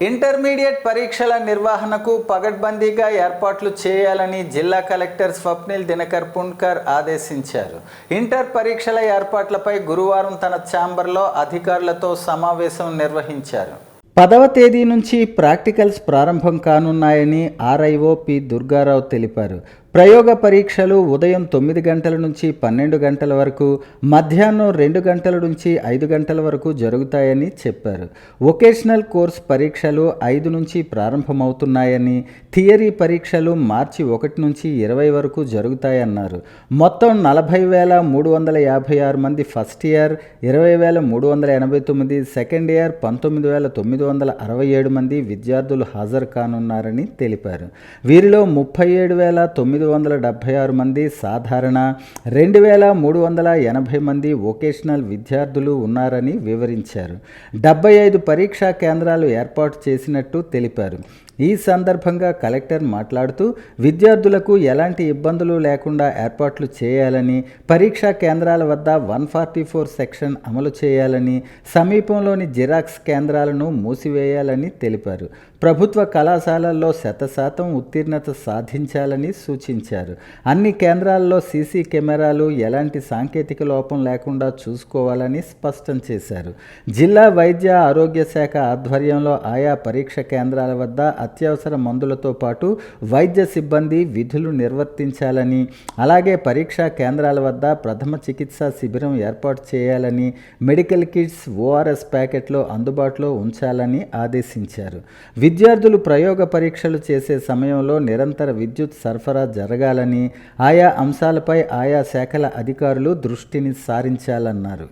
Intermediate పరీక్షల నిర్వహణకు పగడ్బందీగా ఏర్పాట్లు చేయాలని జిల్లా కలెక్టర్ స్వప్నిల్ దినకర్ పుణ్కర్ ఆదేశించారు. ఇంటర్ పరీక్షల ఏర్పాట్లపై గురువారం తన ఛాంబర్లో అధికారులతో సమావేశం నిర్వహించారు. 10వ తేదీ నుంచి ప్రాక్టికల్స్ ప్రారంభం కానున్నాయని ఆర్ఐఓ పి దుర్గారావు తెలిపారు. ప్రయోగ పరీక్షలు ఉదయం 9 గంటల నుంచి 12 గంటల వరకు, మధ్యాహ్నం 2 గంటల నుంచి 5 గంటల వరకు జరుగుతాయని చెప్పారు. వొకేషనల్ కోర్స్ పరీక్షలు 5 నుంచి ప్రారంభమవుతున్నాయని, థియరీ పరీక్షలు మార్చి 1 నుంచి 20 వరకు జరుగుతాయన్నారు. మొత్తం 40,356 మంది ఫస్ట్ ఇయర్, 20,389 సెకండ్ ఇయర్, 19,967 మంది విద్యార్థులు హాజరు కానున్నారని తెలిపారు. వీరిలో 37,976 మంది సాధారణ, 2,380 మంది వొకేషనల్ విద్యార్థులు ఉన్నారని వివరించారు. 75 పరీక్షా కేంద్రాలు ఏర్పాటు చేసినట్టు తెలిపారు. ఈ సందర్భంగా కలెక్టర్ మాట్లాడుతూ విద్యార్థులకు ఎలాంటి ఇబ్బందులు లేకుండా ఏర్పాట్లు చేయాలని, పరీక్షా కేంద్రాల వద్ద 144 సెక్షన్ అమలు చేయాలని, సమీపంలోని జిరాక్స్ కేంద్రాలను మూసివేయాలని తెలిపారు. ప్రభుత్వ కళాశాలల్లో 100% ఉత్తీర్ణత సాధించాలని సూచించారు. అన్ని కేంద్రాల్లో సీసీ కెమెరాలు, ఎలాంటి సాంకేతిక లోపం లేకుండా చూసుకోవాలని స్పష్టం చేశారు. జిల్లా వైద్య ఆరోగ్య శాఖ ఆధ్వర్యంలో ఆయా పరీక్ష కేంద్రాల వద్ద అత్యవసర మందులతో పాటు వైద్య సిబ్బంది విధులు నిర్వర్తించాలని, అలాగే పరీక్షా కేంద్రాల వద్ద ప్రథమ చికిత్సా శిబిరం ఏర్పాటు చేయాలని, మెడికల్ కిట్స్, ఓఆర్ఎస్ ప్యాకెట్లు అందుబాటులో ఉంచాలని ఆదేశించారు. విద్యార్థులు ప్రయోగ పరీక్షలు చేసే సమయంలో నిరంతర విద్యుత్ సరఫరా జరగాలని, ఆయా అంశాలపై ఆయా శాఖల అధికారులు దృష్టిని సారించాలన్నారు.